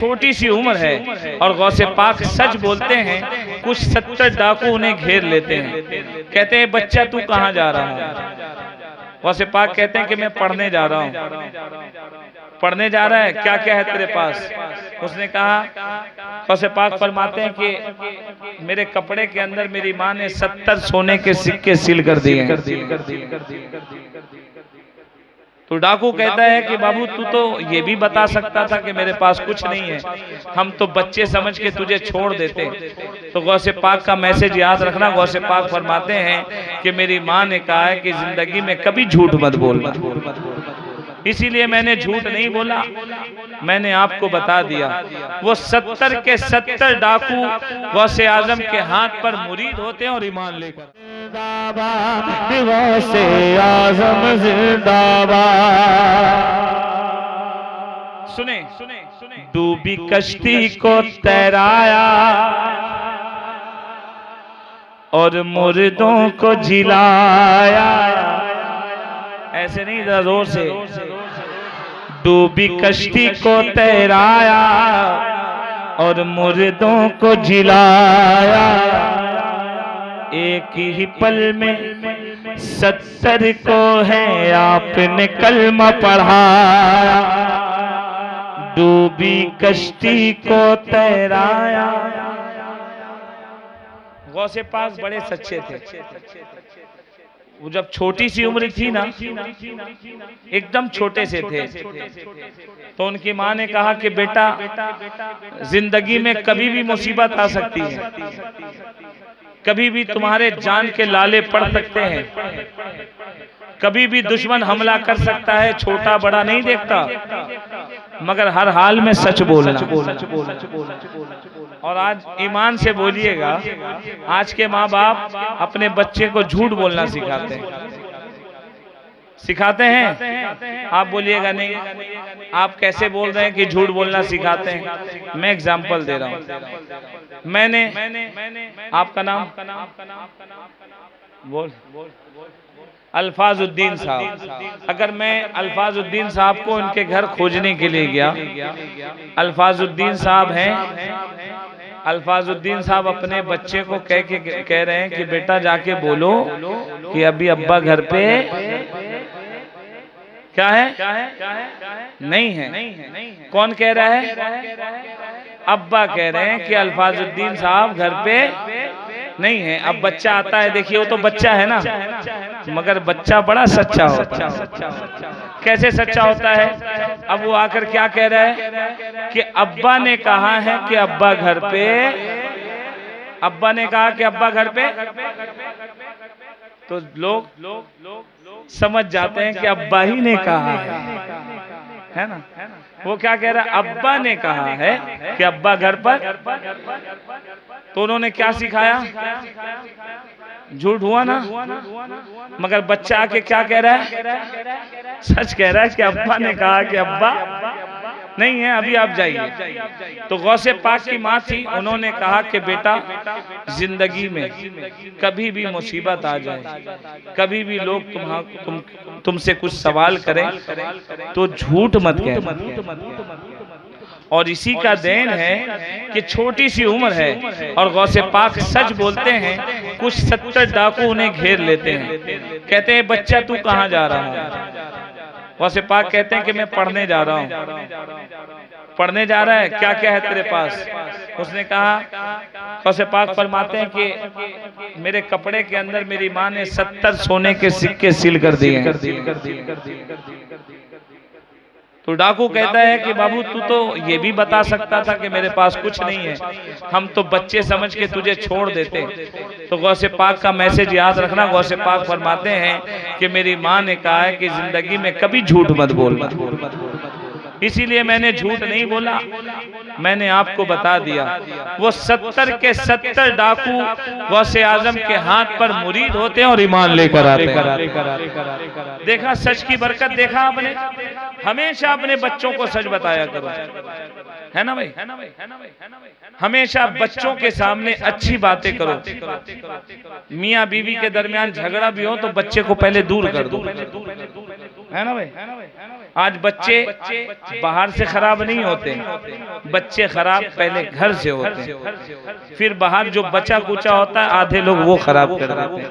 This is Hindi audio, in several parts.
छोटी सी उम्र है और गौसे पाक सच बोलते हैं। कुछ 70 डाकू उन्हें घेर लेते हैं, कहते हैं बच्चा तू कहाँ जा रहा है? गौसे पाक कहते हैं कि मैं पढ़ने जा रहा हूँ। पढ़ने जा रहा है, क्या क्या है तेरे पास? उसने कहा, गौसे पाक फरमाते हैं कि मेरे कपड़े के अंदर मेरी माँ ने 70 सोने के सिक्के सील कर दिए। तो डाकू कहता है कि बाबू तू तो ये भी बता सकता था कि मेरे पास कुछ नहीं है, हम तो बच्चे समझ के तुझे छोड़ देते। तो गौसे पाक का मैसेज याद रखना। गौसे पाक फरमाते हैं कि मेरी माँ ने कहा है कि जिंदगी में कभी झूठ मत बोलना, इसीलिए मैंने झूठ नहीं बोला, मैंने आपको बता दिया। वो 70 के 70 डाकू गौसे आजम के हाथ पर मुरीद होते हैं और ईमान लेकर। गौसे आजम जिंदाबाद। सुने डूबी कश्ती को तैराया और मुर्दों को जिलाया। ऐसे नहीं, जरा जोर से। डूबी कश्ती को तैराया और मुर्दों को जिलाया। एक ही पल में 70 को है आपने कलमा पढ़ाया। डूबी कश्ती को तैराया। गौसे पाक बड़े सच्चे थे। वो जब छोटी सी उम्र थी ना, एकदम छोटे से थे, तो उनकी माँ ने कहा कि बेटा जिंदगी में कभी भी मुसीबत आ सकती है, कभी भी तुम्हारे जान के लाले पड़ सकते हैं, कभी भी दुश्मन हमला कर सकता है, छोटा बड़ा नहीं देखता, मगर हर हाल में सच बोलना। और आज ईमान से बोलिएगा, आज के माँ बाप अपने बच्चे को झूठ बोलना सिखाते हैं। आप बोलिएगा नहीं, आप कैसे बोल रहे हैं कि झूठ बोलना सिखाते हैं? मैं एग्जाम्पल दे रहा हूँ। मैंने आपका नाम बोल, अल्फाजुद्दीन साहब। अगर मैं अल्फाजुद्दीन साहब को उनके घर खोजने के लिए गया, अल्फाजुद्दीन साहब हैं, अल्फाजुद्दीन साहब अपने बच्चे को कह रहे हैं कि बेटा जाके बोलो कि अभी अब्बा घर पे क्या है? नहीं है। कौन कह रहा है? अब्बा कह रहे हैं कि अल्फाजुद्दीन साहब घर पे नहीं है। अब बच्चा आता है, देखिए वो तो बच्चा है ना, मगर बच्चा बड़ा सच्चा होता है। कैसे सच्चा होता है? अब वो आकर क्या कह रहा है कि अब्बा ने कहा है कि अब्बा घर पे, अब्बा ने कहा कि अब्बा घर पे, तो लोग समझ जाते हैं कि अब्बा ही ने कहा है ना। वो क्या कह रहा है? अब्बा ने कहा है कि अब्बा घर पर। तो उन्होंने क्या सिखाया? झूठ हुआ ना, मगर बच्चा आके क्या कह रहा है? सच कह रहा है कि अब्बा ने कहा कि अब्बा नहीं है, अभी आप जाइए। तो गौसे पाक की माँ थी, उन्होंने कहा कि बेटा जिंदगी में कभी भी मुसीबत आ जाए, कभी भी लोग तुमसे कुछ सवाल करें तो झूठ मत कहना। और इसी का देन है कि छोटी सी उम्र है और गौसे पाक सच बोलते हैं। कुछ 70 डाकू उन्हें घेर लेते हैं, कहते हैं बच्चा तू कहाँ जा रहा है? गौसे पाक कहते हैं कि मैं पढ़ने जा रहा हूँ। पढ़ने जा रहा है, क्या क्या है तेरे पास? उसने कहा, गौसे पाक फरमाते हैं कि मेरे कपड़े के अंदर मेरी माँ ने 70 सोने के सिक्के सील कर दिए। तो डाकू कहता है कि बाबू तू तो ये भी बता सकता था कि मेरे पास कुछ नहीं है, हम तो बच्चे समझ के तुझे छोड़ देते। तो गौसे पाक का मैसेज याद रखना। गौसे पाक फरमाते हैं कि मेरी माँ ने कहा है कि जिंदगी में कभी झूठ मत बोलना, इसीलिए मैंने झूठ नहीं बोला, मैंने आपको बता दिया। वो 70 के 70 डाकू गौसे आजम के हाथ पर मुरीद होते हैं और ईमान लेकर आते हैं। देखा सच की बरकत, देखा आपने? हमेशा अपने बच्चों को सच बताया करो, है ना भाई? हमेशा बच्चों के सामने अच्छी बातें करो। मियाँ बीवी के दरमियान झगड़ा भी हो तो बच्चे को पहले दूर कर दो। है ना भाई। आज बच्चे बाहर से खराब नहीं होते, बच्चे खराब पहले घर से होते हैं, फिर बाहर जो बचा कुचा होता है आधे लोग वो खराब कर देते हैं,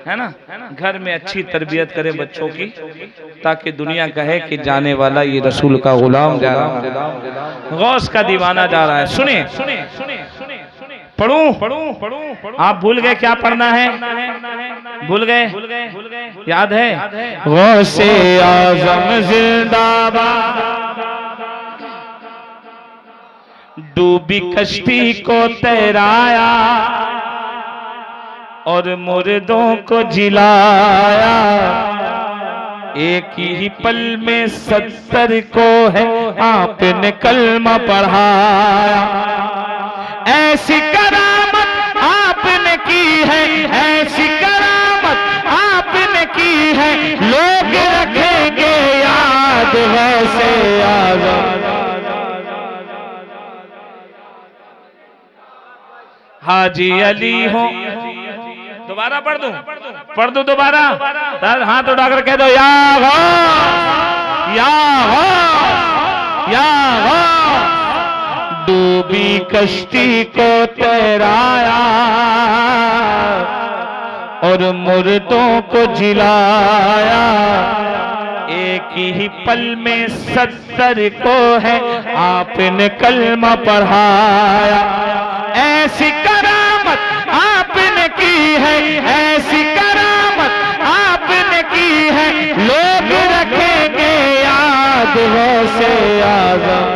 है ना। घर में अच्छी तरबियत करें बच्चों की, ताकि दुनिया कहे कि जाने वाला ये रसूल का गुलाम जा रहा है, गौस का दीवाना जा रहा है। सुने सुने सुने सुने पढ़ूं पढ़ूं पढ़ूं। आप भूल गए क्या पढ़ना है? भूल गए? याद है? गौसे आजम जिंदाबाद, डूबी कश्ती को तैराया और मुर्दों को जिलाया, एक ही पल में 70 को है आपने कलमा पढ़ाया। ऐसी करामत आपने की है, ऐसी करामत आपने की है, लोग रखेंगे याद वैसे आज़म। हाजी अली हो, दोबारा पढ़ दूं दोबारा। हाथ उठाकर कह दो या हो, या हो, या हो। डूबी कश्ती को तैराया और मुर्दों को जिलाया, एक ही पल में 70 को है आपने कलमा पढ़ाया। ऐसी करामत आपने की है, ऐसी करामत आपने की है, लोग रखेंगे याद वैसे आज़म।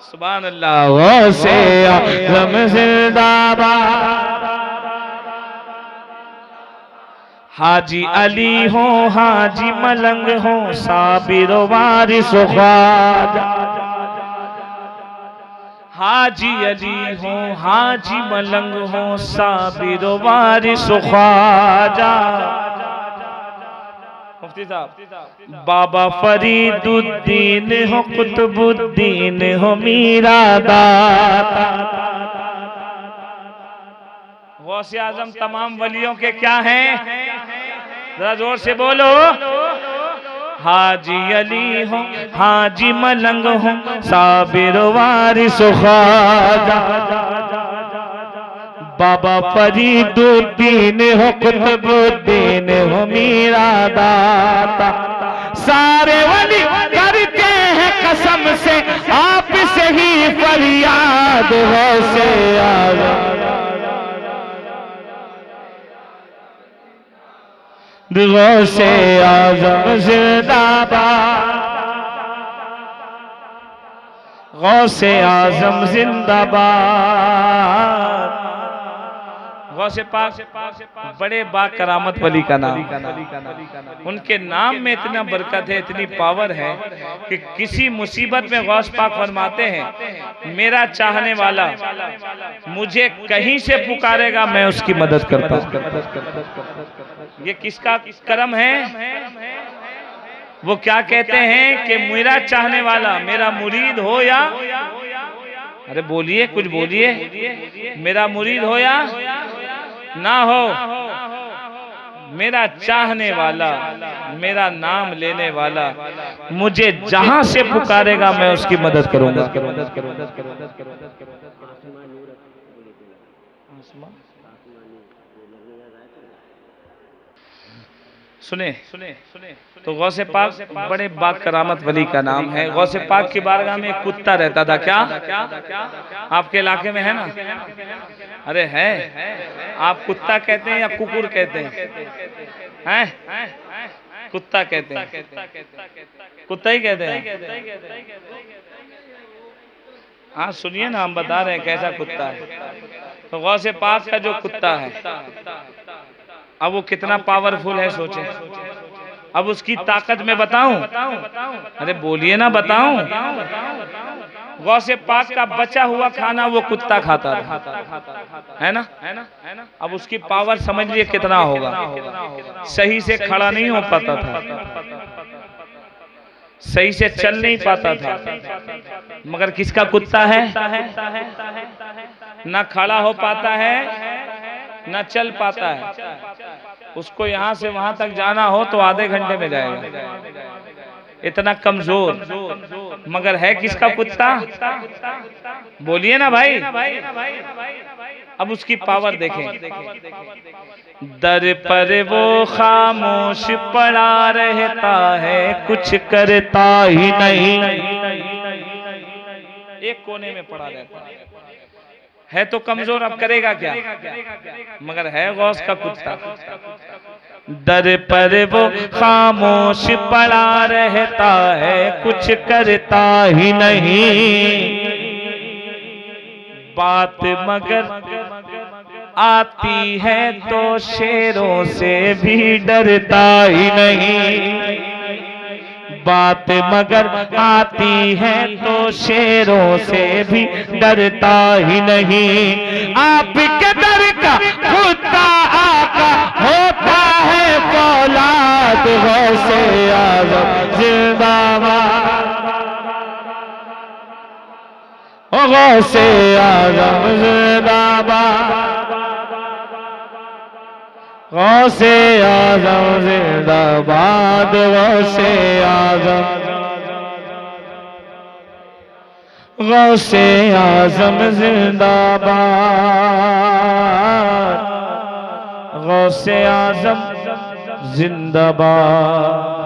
सुभान अल्लाह। गौसे आजम जिंदाबाद, हाजी अली हो, हाजी मलंग हो, साबिर वारिस ख्वाजा। हाजी अली हो, हाजी मलंग हो, साबिर वारिस ख्वाजा। मुफ्ती साहब, बाबा फरीदुद्दीन हो, कुतुबुद्दीन हो, मीरा दाता। गौसे आजम तमाम वलियों के क्या हैं? जरा जोर से बोलो। हाजी अली हो, हाजी मलंग हो, साबिर वारिस ख्वाजा। बाबा फरीदुद्दीन हो, कुतुबुद्दीन हो, मीरा दाता। सारे वली करते हैं कसम से आप से ही फरियाद वैसे आज़म। गौसे आजम जिंदाबाद, गौसे आजम जिंदाबाद। गौसे पाक बड़े बाकरामत वली का नाम, उनके नाम में इतना बरकत है, इतनी पावर है कि किसी मुसीबत में गौस पाक फरमाते हैं, मेरा चाहने वाला मुझे कहीं से पुकारेगा मैं उसकी मदद करता हूं। ये किसका करम है? वो क्या कहते हैं कि मेरा चाहने वाला, मेरा मुरीद हो या, अरे बोलिए कुछ बोलिए, मेरा मुरीद हो या ना हो, मेरा चाहने वाला, मेरा नाम लेने वाला मुझे जहां से पुकारेगा मैं उसकी मदद करूंगा। सुने तो गौसे पाक बड़े बाकरामत वली का नाम है। गौसे पाक की बारगाह में एक कुत्ता रहता था। क्या आपके इलाके में है ना? अरे है। आप कुत्ता कहते हैं या कुकुर कहते हैं? कुत्ता कहते हैं, कुत्ता ही कहते हैं। हाँ सुनिए ना, हम बता रहे हैं कैसा कुत्ता है। तो गौसे पाक का जो कुत्ता है, अब वो कितना पावरफुल है सोचे। अब उसकी ताकत मैं बताऊं? अरे बोलिए ना, बताऊं? गौसे पाक का बचा हुआ खाना वो कुत्ता खाता था, है ना? अब उसकी पावर समझ लिए कितना होगा। सही से खड़ा नहीं हो पाता था, सही से चल नहीं पाता था, मगर किसका कुत्ता है? ना खड़ा हो पाता है, ना चल पाता है, उसको यहाँ से वहां तक जाना हो तो आधे घंटे में जाएगा, इतना कमजोर। मगर है किसका कुत्ता? बोलिए ना भाई। अब उसकी पावर देखें, दर पर वो खामोश पड़ा रहता है, कुछ करता ही नहीं, एक कोने में पड़ा रहता है तो कमजोर, अब करेगा क्या? मगर है गौस का कुत्ता। दर पर वो खामोश पड़ा रहता है, कुछ करता ही नहीं, बात मगर आती है तो शेरों से भी डरता ही नहीं, बात मगर आती है तो शेरों से भी डरता ही नहीं। आपके दर का खुदा आका होता है फौलाद, गौसे आज़म जिंदाबाद, गौसे आज़म जिंदाबाद, गौसे आज़म जिंदाबाद, गौसे आज़म, गौसे आज़म जिंदाबाद, गौसे आज़म जिंदाबाद।